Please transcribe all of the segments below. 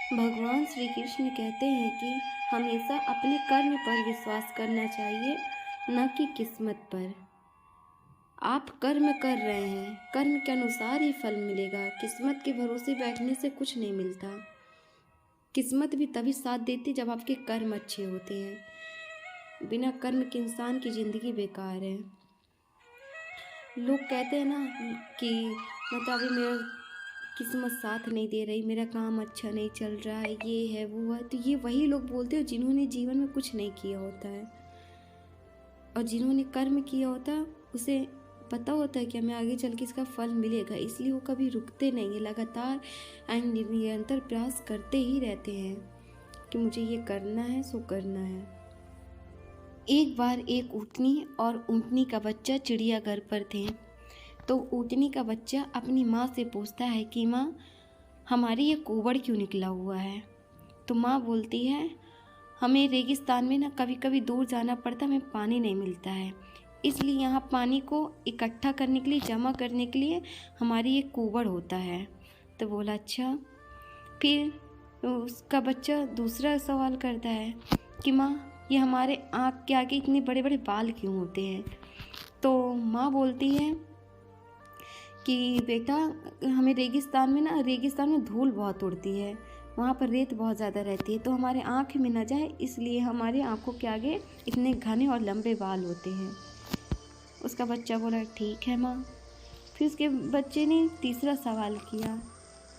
भगवान श्री कृष्ण कहते हैं कि हमेशा अपने कर्म पर विश्वास करना चाहिए, न कि किस्मत पर। आप कर्म कर रहे हैं, कर्म के अनुसार ही फल मिलेगा। किस्मत के भरोसे बैठने से कुछ नहीं मिलता। किस्मत भी तभी साथ देती जब आपके कर्म अच्छे होते हैं। बिना कर्म के इंसान की ज़िंदगी बेकार है। लोग कहते हैं ना कि मतलब अभी मेरा किस्मत साथ नहीं दे रही, मेरा काम अच्छा नहीं चल रहा है, ये है वो है, तो ये वही लोग बोलते हैं जिन्होंने जीवन में कुछ नहीं किया होता है। और जिन्होंने कर्म किया होता है उसे पता होता है कि हमें आगे चल के इसका फल मिलेगा, इसलिए वो कभी रुकते नहीं हैं। लगातार एंड निरंतर प्रयास करते ही रहते हैं कि मुझे ये करना है सो करना है। एक बार एक ऊँटनी और ऊँटनी का बच्चा चिड़ियाघर पर थे। तो ऊँटनी का बच्चा अपनी माँ से पूछता है कि माँ, हमारी ये कुंवड़ क्यों निकला हुआ है। तो माँ बोलती है, हमें रेगिस्तान में ना कभी कभी दूर जाना पड़ता, हमें पानी नहीं मिलता है, इसलिए यहाँ पानी को इकट्ठा करने के लिए, जमा करने के लिए हमारी ये कुंवड़ होता है। तो बोला अच्छा। फिर उसका बच्चा दूसरा सवाल करता है कि माँ, ये हमारे आँख के आगे इतने बड़े बड़े बाल क्यों होते हैं। तो माँ बोलती है कि बेटा, हमें रेगिस्तान में धूल बहुत उड़ती है, वहाँ पर रेत बहुत ज़्यादा रहती है, तो हमारे आँख में न जाए इसलिए हमारे आँखों के आगे इतने घने और लंबे बाल होते हैं। उसका बच्चा बोला ठीक है माँ। फिर उसके बच्चे ने तीसरा सवाल किया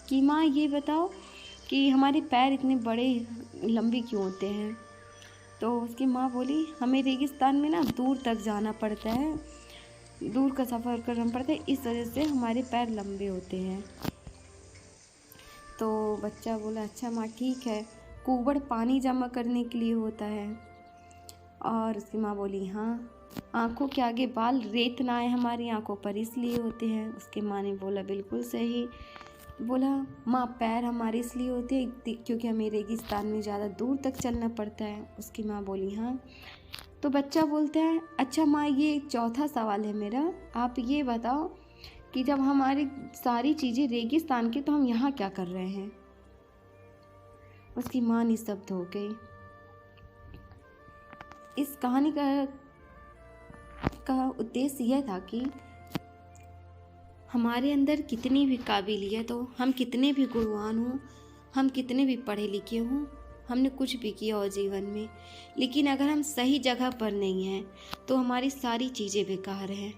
कि माँ ये बताओ कि हमारे पैर इतने बड़े लंबे क्यों होते हैं। तो उसकी माँ बोली, हमें रेगिस्तान में ना दूर तक जाना पड़ता है, दूर का सफ़र करना पड़ता है, इस वजह से हमारे पैर लंबे होते हैं। तो बच्चा बोला अच्छा माँ ठीक है, कुंवड़ पानी जमा करने के लिए होता है। और उसकी माँ बोली हाँ, आँखों के आगे बाल रेत ना आए हमारी आँखों पर इसलिए होते हैं। उसकी माँ ने बोला बिल्कुल सही। बोला माँ, पैर हमारे इसलिए होते हैं क्योंकि हमें रेगिस्तान में ज़्यादा दूर तक चलना पड़ता है। उसकी माँ बोली हाँ। तो बच्चा बोलता है अच्छा माँ, ये चौथा सवाल है मेरा, आप ये बताओ कि जब हमारी सारी चीज़ें रेगिस्तान की, तो हम यहाँ क्या कर रहे हैं। उसकी माँ निस्तब्ध हो गई। इस कहानी का उद्देश्य यह था कि हमारे अंदर कितनी भी काबिलियत हो, हम कितने भी गुणवान हों, हम कितने भी पढ़े लिखे हों, हमने कुछ भी किया हो जीवन में, लेकिन अगर हम सही जगह पर नहीं हैं तो हमारी सारी चीज़ें बेकार हैं।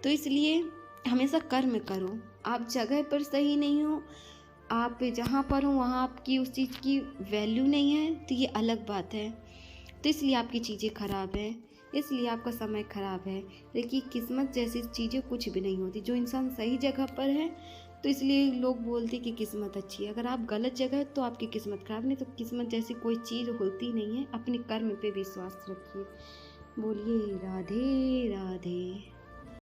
तो इसलिए हमेशा कर्म करो। आप जगह पर सही नहीं हो, आप जहाँ पर हो वहाँ आपकी उस चीज़ की वैल्यू नहीं है, तो ये अलग बात है। तो इसलिए आपकी चीज़ें ख़राब हैं, इसलिए आपका समय ख़राब है। लेकिन किस्मत जैसी चीज़ें कुछ भी नहीं होती। जो इंसान सही जगह पर है, तो इसलिए लोग बोलते कि किस्मत अच्छी है। अगर आप गलत जगह है तो आपकी किस्मत ख़राब, नहीं तो किस्मत जैसी कोई चीज़ होती नहीं है। अपने कर्म पे विश्वास रखिए। बोलिए राधे राधे।